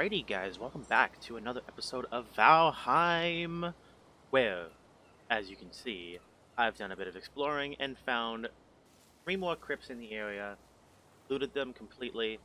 Alrighty, guys, welcome back to another episode of Valheim, where, as you can see, I've done a bit of exploring and found 3 more crypts in the area, looted them completely,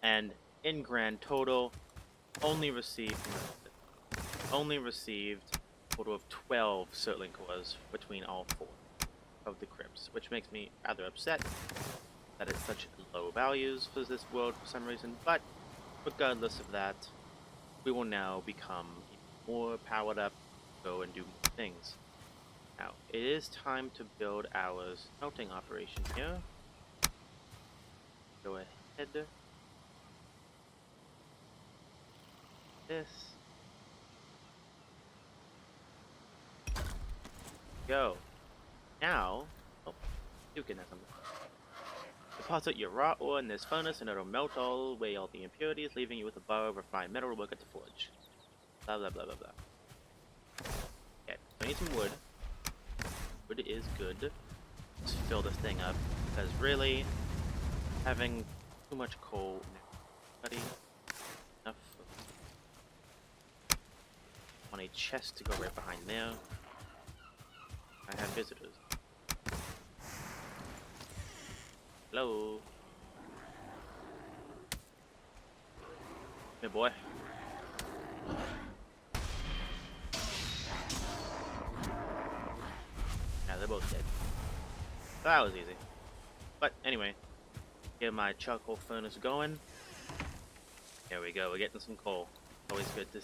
and in grand total, only received a total of 12 Surtling cores between all 4 of the crypts, which makes me rather upset that it's such low values for this world for some reason, but regardless of that, we will now become more powered up, go and do more things. Now, it is time to build our smelting operation here. Go ahead. This. Go. Now, you can have something. Deposit your raw ore in this furnace and it'll melt away all the impurities, leaving you with a bar of refined metal to work at the forge. Blah blah blah blah blah. Okay, so I need some wood. Wood is good. Let's fill this thing up, because really, having too much coal buddy, enough. I want a chest to go right behind there. I have visitors. Hello. Hey boy. Yeah, they're both dead. That was easy. But anyway, get my charcoal furnace going. There we go, we're getting some coal. Always good to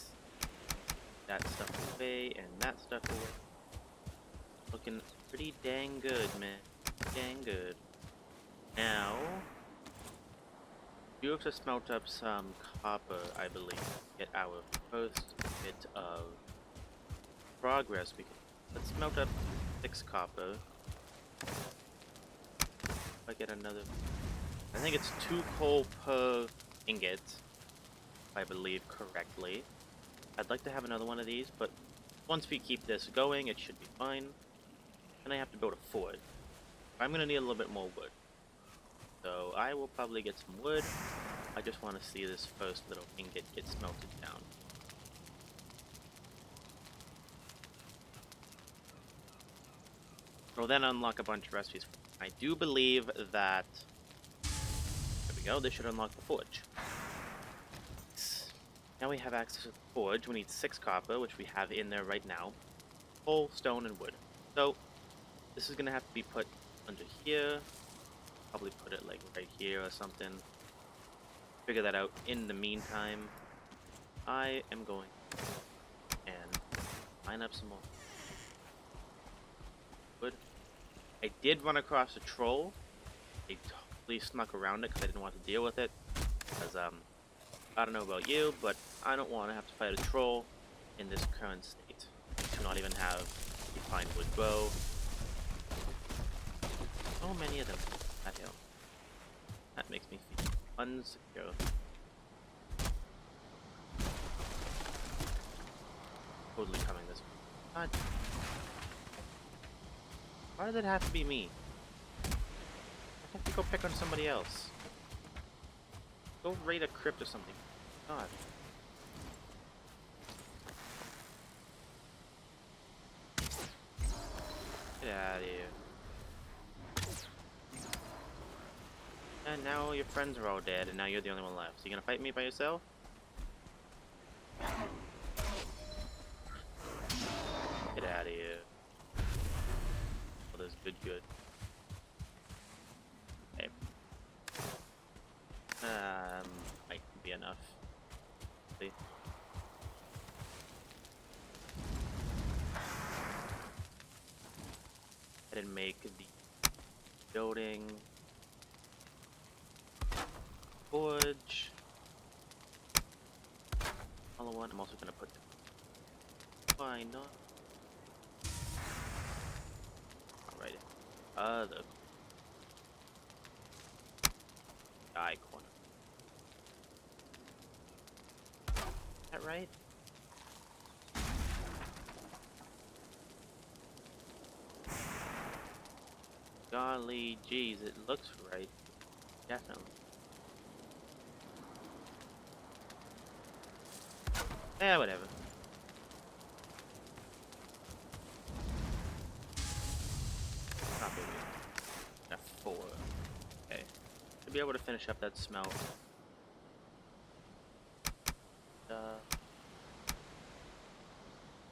that stuff away and that stuff away. Looking pretty dang good, man. Dang good. Now, you have to smelt up some copper, I believe. Get our first bit of progress. Let's smelt up 6 copper. If I get another, I think it's 2 coal per ingot, if I believe correctly. I'd like to have another one of these, but once we keep this going, it should be fine. Then I have to build a forge. I'm gonna need a little bit more wood. So I will probably get some wood. I just want to see this first little ingot get smelted down. We'll then unlock a bunch of recipes. I do believe that... There we go, this should unlock the forge. Now we have access to the forge. We need 6 copper, which we have in there right now. Coal, stone, and wood. So, this is going to have to be put under here. Probably put it like right here or something. Figure that out. In the meantime, I am going and line up some more wood. I did run across a troll. I totally snuck around it because I didn't want to deal with it. Because I don't know about you, but I don't want to have to fight a troll in this current state. I do not even have a fine wood bow. So many of them. That hill. That makes me feel unsecure. Totally coming this way. God. Why does it have to be me? I have to go pick on somebody else. Go raid a crypt or something. God. Get out of here. And now your friends are all dead, and now you're the only one left. So you gonna fight me by yourself? Get out of here. Oh, that's good. Okay. Might be enough. See? I didn't make the building. Forge. All one. I'm also gonna put. Why not? Alright. Other. Eye corner. Is that right? Golly jeez, it looks right. Definitely. Whatever. Copper wheel. F4. Okay. To be able to finish up that smelt. I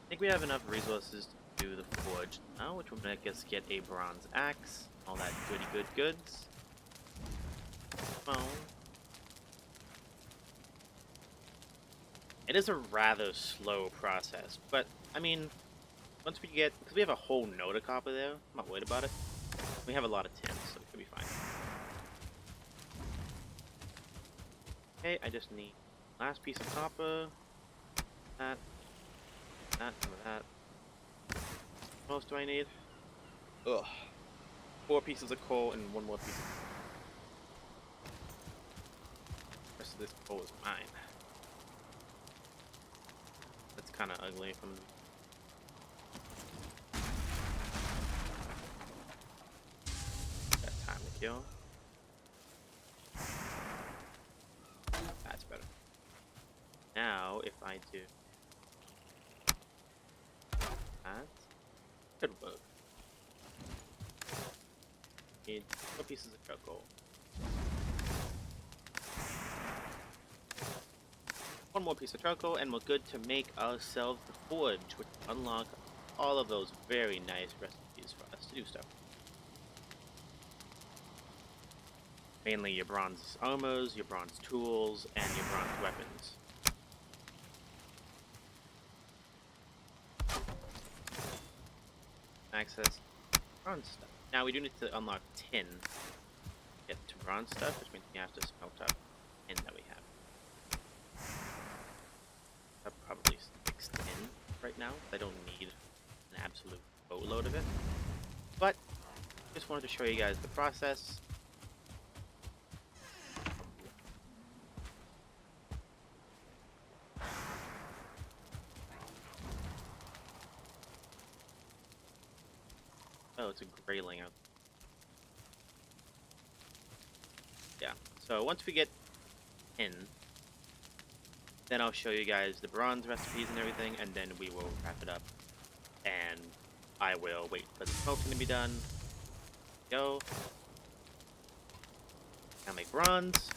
think we have enough resources to do the forge now, which will make us get a bronze axe. All that goody goods. Well, it is a rather slow process, but I mean, once we get, because we have a whole node of copper there, I'm not worried about it. We have a lot of tin, so it could be fine. Okay, I just need last piece of copper. That. That. What else do I need? Ugh. 4 pieces of coal and 1 more piece. The rest of this coal is mine. That's kind of ugly from. Got time to kill. That's better. Now, if I do that, could work. Need 4 pieces of charcoal. 1 more piece of charcoal, and we're good to make ourselves the forge, which will unlock all of those very nice recipes for us to do stuff. Mainly your bronze armors, your bronze tools, and your bronze weapons. Access bronze stuff. Now we do need to unlock tin to get to bronze stuff, which means we have to smelt up tin that we have. That probably 6 tin right now. I don't need an absolute boatload of it. But just wanted to show you guys the process. Oh, it's a grayling out. Yeah, so once we get in, then I'll show you guys the bronze recipes and everything, and then we will wrap it up. And I will wait for the smelting to be done. Go. Now make bronze.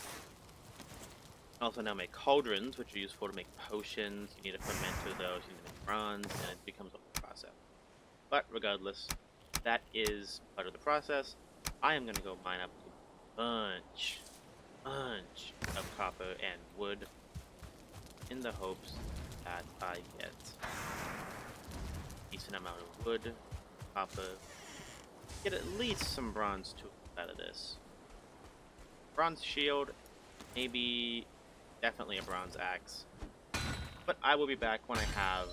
Also now make cauldrons, which are useful to make potions. You need to ferment those, you need to make bronze, and it becomes a process. But regardless, that is part of the process. I am going to go mine up a bunch of copper and wood in the hopes that I get a decent amount of wood, copper, get at least some bronze tools out of this. Bronze shield, maybe, definitely a bronze axe. But I will be back when I have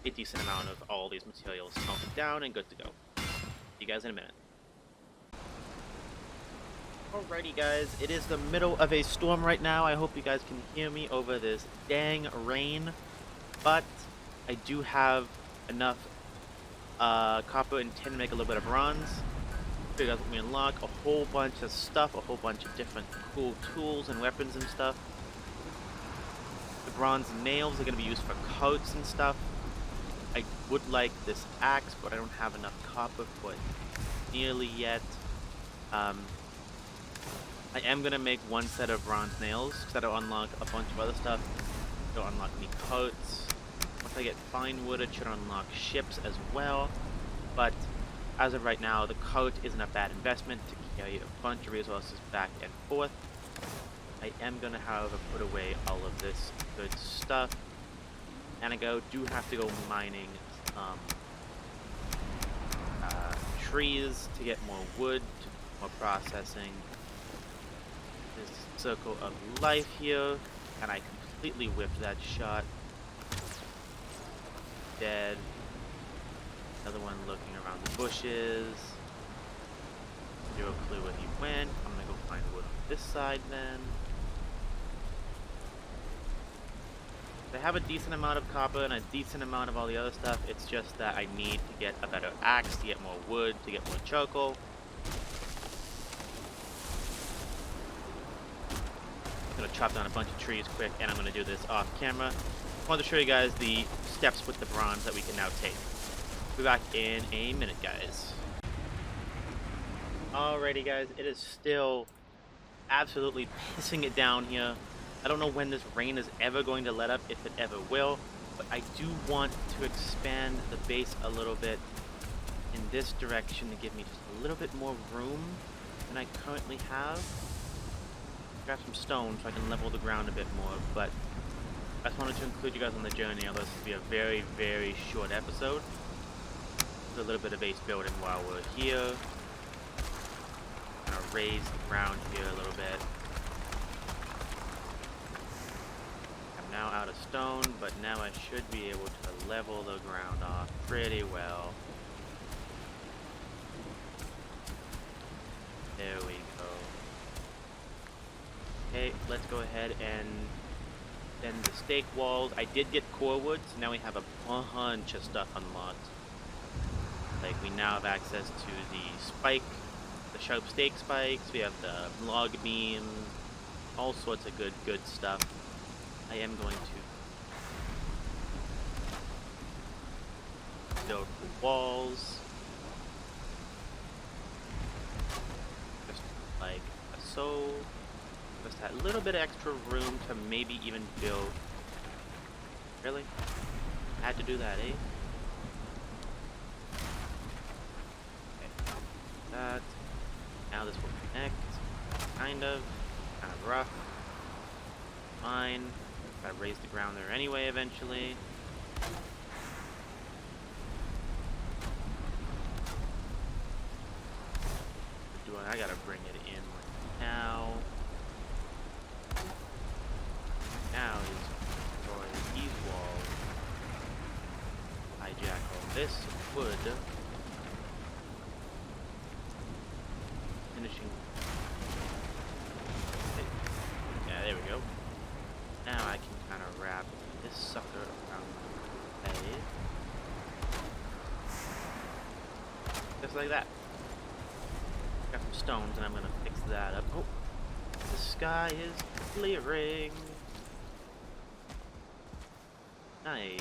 a decent amount of all these materials smelted down and good to go. See you guys in a minute. Alrighty guys, it is the middle of a storm right now. I hope you guys can hear me over this dang rain. But I do have enough copper and tin to make a little bit of bronze. So you guys let me unlock a whole bunch of stuff, a whole bunch of different cool tools and weapons and stuff. The bronze nails are going to be used for coats and stuff. I would like this axe, but I don't have enough copper for it nearly yet. I am going to make 1 set of bronze nails, because that'll unlock a bunch of other stuff. It'll unlock me coats. Once I get fine wood, it should unlock ships as well. But as of right now, the coat isn't a bad investment to carry a bunch of resources back and forth. I am going to, however, put away all of this good stuff. And I do have to go mining trees to get more wood, to do more processing. This circle of life here, and I completely whipped that shot. Dead. Another one looking around the bushes. Zero clue where he went. I'm gonna go find wood on this side then. I have a decent amount of copper and a decent amount of all the other stuff. It's just that I need to get a better axe, to get more wood, to get more charcoal. I'm gonna chop down a bunch of trees quick, and I'm gonna do this off camera. wanted to show you guys the steps with the bronze that we can now take. Be back in a minute, guys. Alrighty, guys, it is still absolutely pissing it down here. I don't know when this rain is ever going to let up, if it ever will, but I do want to expand the base a little bit in this direction to give me just a little bit more room than I currently have. Grab some stone so I can level the ground a bit more, but I just wanted to include you guys on the journey, although this will be a very, very short episode. Do a little bit of base building while we're here. Kind of raise the ground here a little bit. I'm now out of stone, but now I should be able to level the ground off pretty well. There we go. Okay, let's go ahead and then the stake walls. I did get core wood, so now we have a bunch of stuff unlocked. Like, we now have access to the spike, the sharp stake spikes, we have the log beams, all sorts of good stuff. I am going to build the walls. Just like so. Just that little bit of extra room to maybe even build. Really? I had to do that, eh? Okay. That. Now this will connect. Kind of rough. Fine. Gotta raise the ground there anyway eventually. I gotta bring it in like now. Now is destroy these walls. Hijack all this wood. Finishing. Yeah, there we go. Now I can kind of wrap this sucker around my head. Just like that. Got some stones and I'm gonna fix that up. Oh, the sky is clearing. Nice.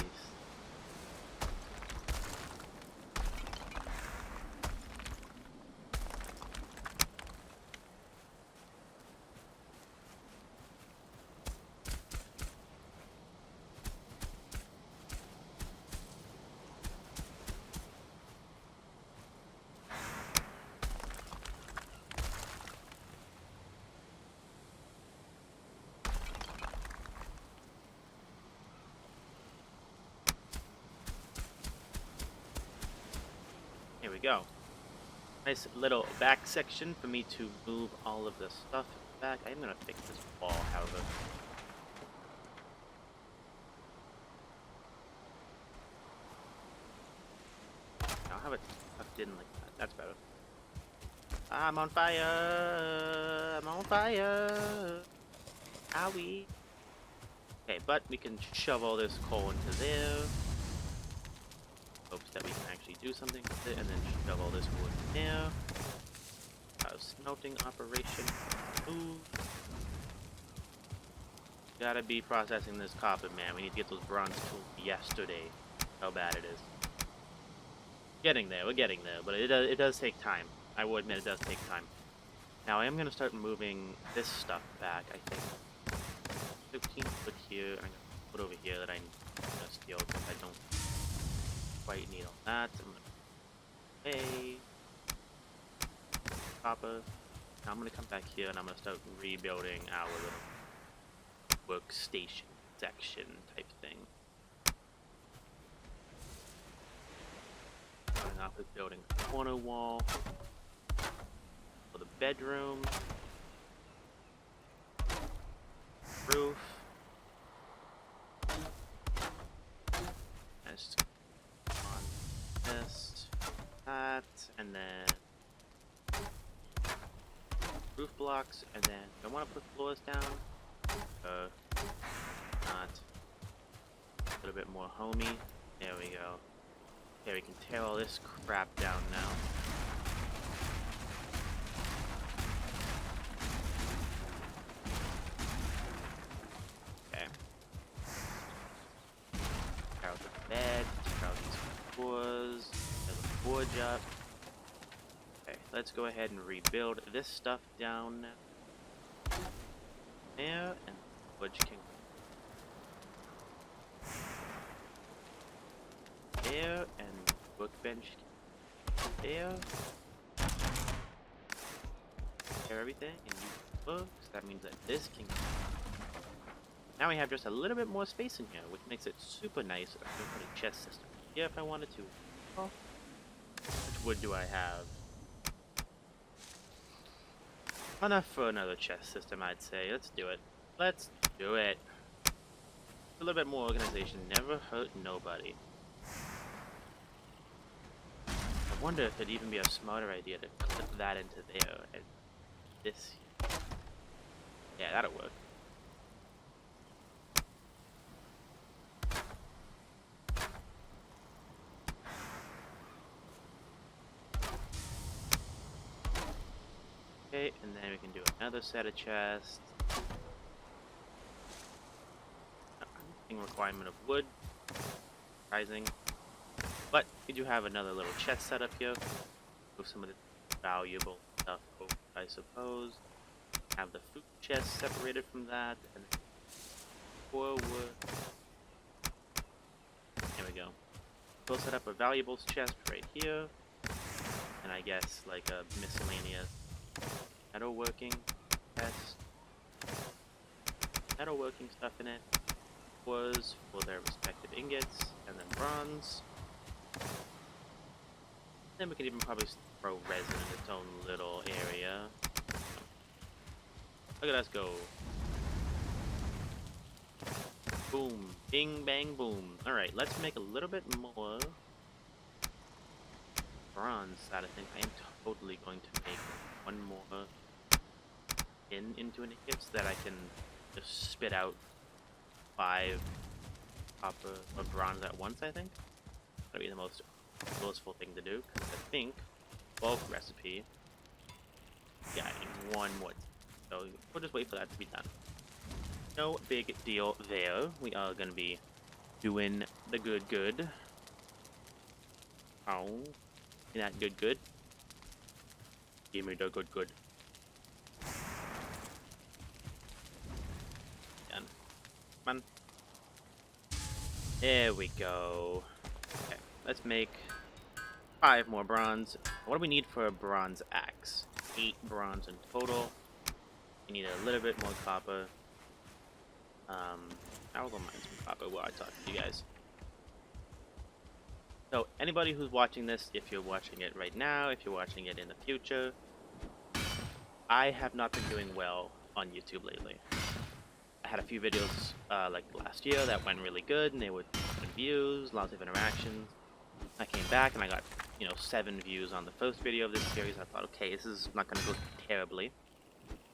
Here we go. Nice little back section for me to move all of this stuff back. I'm gonna fix this wall, however. I'll have it tucked in like that. That's better. I'm on fire! I'm on fire! Owie! Okay, but we can shove all this coal into there. Hopes that we can actually do something with it, and then shove all this wood in there. Smelting operation. Ooh. Gotta be processing this copper, man. We need to get those bronze tools yesterday. How bad it is. Getting there, we're getting there, but it does take time. I will admit it does take time. Now I am gonna start moving this stuff back, I think. 15 foot here, I'm gonna put over here that I need to steal because I don't quite need all that. I'm gonna copper. Now I'm gonna come back here and I'm gonna start rebuilding our little workstation section type thing. Starting off with building a corner wall for the bedroom, roof. Just on this, that, and then roof blocks, and then I want to put floors down. Not a little bit more homey. There we go. Okay, we can tear all this crap down now. Okay. bed. Check out these floors. There's a forge up. Okay, let's go ahead and rebuild this stuff down there, and forge can go there, and workbench there. Clear everything and use books. That means that this can. Now we have just a little bit more space in here, which makes it super nice. I can put a chest system here if I wanted to. Oh. Which wood do I have? Enough for another chest system, I'd say. Let's do it. Let's do it. A little bit more organization never hurt nobody. I wonder if it'd even be a smarter idea to clip that into there and this. Yeah, that'll work. Okay, and then we can do another set of chests. Requirement of wood, rising, but we do have another little chest set up here with some of the valuable stuff, I suppose. Have the food chest separated from that, and forward. There we go. We'll set up a valuables chest right here, and I guess like a miscellaneous metalworking chest, metalworking stuff in it. Was for their respective ingots, and then bronze. Then we could even probably throw resin in its own little area. Look at us go. Boom. Bing, bang, boom. Alright, let's make a little bit more bronze out of things. I am totally going to make one more into an ingot so that I can just spit out 5 copper or bronze at once, I think. That'd be the most boastful thing to do, because I think bulk recipe. Yeah, I need one more. So we'll just wait for that to be done. No big deal there. We are gonna be doing the good. Oh, that good. Give me the good. Come on. There we go. Okay, let's make 5 more bronze. What do we need for a bronze axe? 8 bronze in total. We need a little bit more copper. I will go mine some copper while I talk to you guys. So, anybody who's watching this, if you're watching it right now, if you're watching it in the future, I have not been doing well on YouTube lately. I had a few videos like last year that went really good, and they were good views, lots of interactions. I came back and I got, 7 views on the first video of this series. I thought, okay, this is not going to go terribly.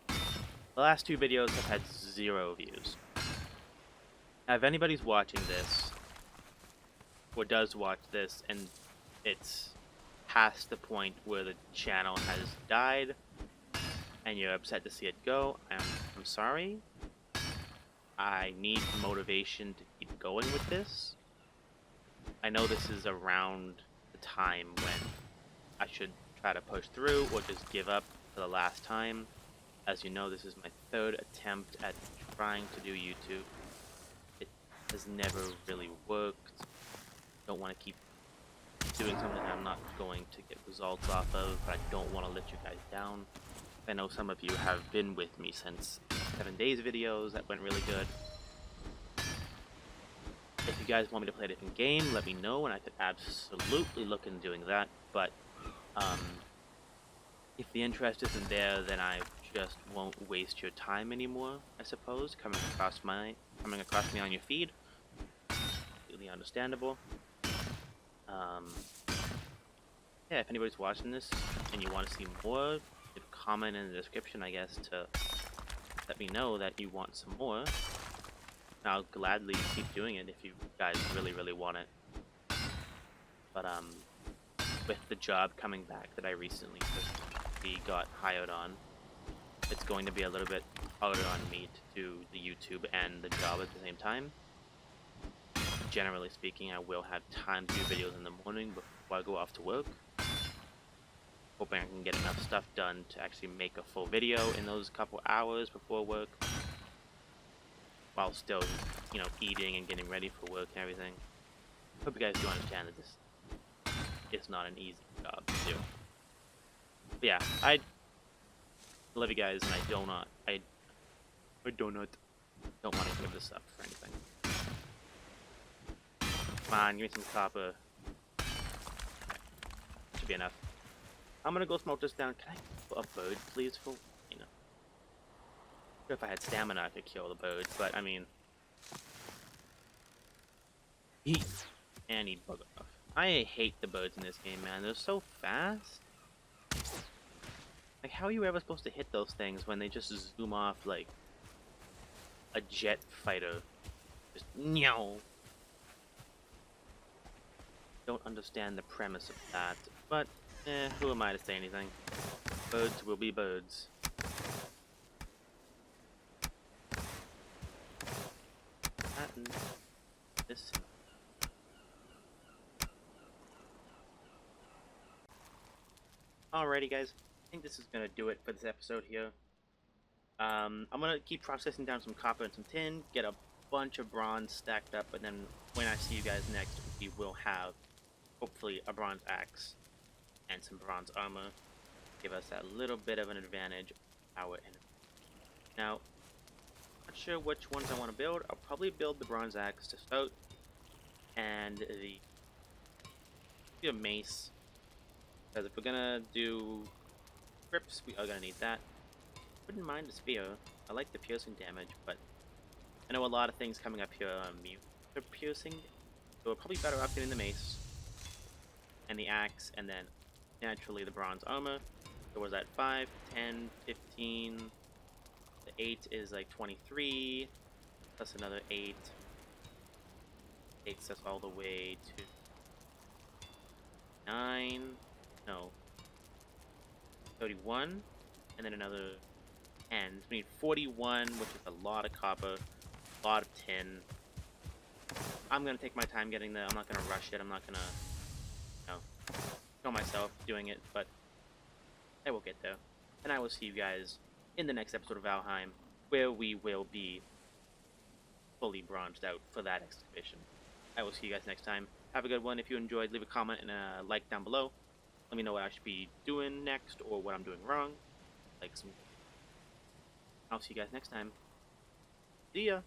The last 2 videos have had 0 views. Now, if anybody's watching this, or does watch this, and it's past the point where the channel has died, and you're upset to see it go, I'm sorry. I need motivation to keep going with this. I know this is around the time when I should try to push through or just give up for the last time. As you know, this is my 3rd attempt at trying to do YouTube. It has never really worked. Don't want to keep doing something I'm not going to get results off of, but I don't want to let you guys down. I know some of you have been with me since 7 days videos that went really good. If you guys want me to play a different game, let me know, and I could absolutely look into doing that. But if the interest isn't there, then I just won't waste your time anymore, I suppose. Coming across me on your feed, completely understandable. Yeah, if anybody's watching this and you want to see more, leave a comment in the description, I guess, to let me know that you want some more. And I'll gladly keep doing it if you guys really want it. But with the job coming back that I recently got hired on, it's going to be a little bit harder on me to do the YouTube and the job at the same time. generally speaking, I will have time to do videos in the morning before I go off to work. Hoping I can get enough stuff done to actually make a full video in those couple hours before work, while still, you know, eating and getting ready for work and everything. Hope you guys do understand that this is not an easy job to do. But yeah, I love you guys, and I don't want to give this up for anything. Come on, give me some copper. Okay. Should be enough. I'm gonna go smoke this down. Can I kill a bird, please? For, you know, if I had stamina, I could kill the bird, but I mean, heat and he'd bug off. I hate the birds in this game, man. They're so fast. Like, how are you ever supposed to hit those things when they just zoom off like a jet fighter? Just meow. Don't understand the premise of that, but who am I to say anything? Birds will be birds. That and this. Alrighty, guys. I think this is gonna do it for this episode here. I'm gonna keep processing down some copper and some tin, get a bunch of bronze stacked up, and then when I see you guys next, we will have hopefully a bronze axe and some bronze armor. Give us that little bit of an advantage. Our enemy. Now, not sure which ones I want to build. I'll probably build the bronze axe to start, and the mace. Because if we're gonna do crypts, we are gonna need that. Wouldn't mind the spear. I like the piercing damage, but I know a lot of things coming up here are mute to piercing, so we're probably better off getting the mace and the axe, and then naturally the bronze armor. So was that 5, 10, 15? The 8 is like 23, plus another 8 takes us all the way to 9. No, 31, and then another 10. So we need 41, which is a lot of copper, a lot of tin. I'm gonna take my time getting there. I'm not gonna rush it. I'm not gonna, you know, kill myself doing it, but I will get there. And I will see you guys in the next episode of Valheim, where we will be fully bronzed out for that excavation. I will see you guys next time. Have a good one. If you enjoyed, leave a comment and a like down below. Let me know what I should be doing next or what I'm doing wrong. I'll see you guys next time. See ya!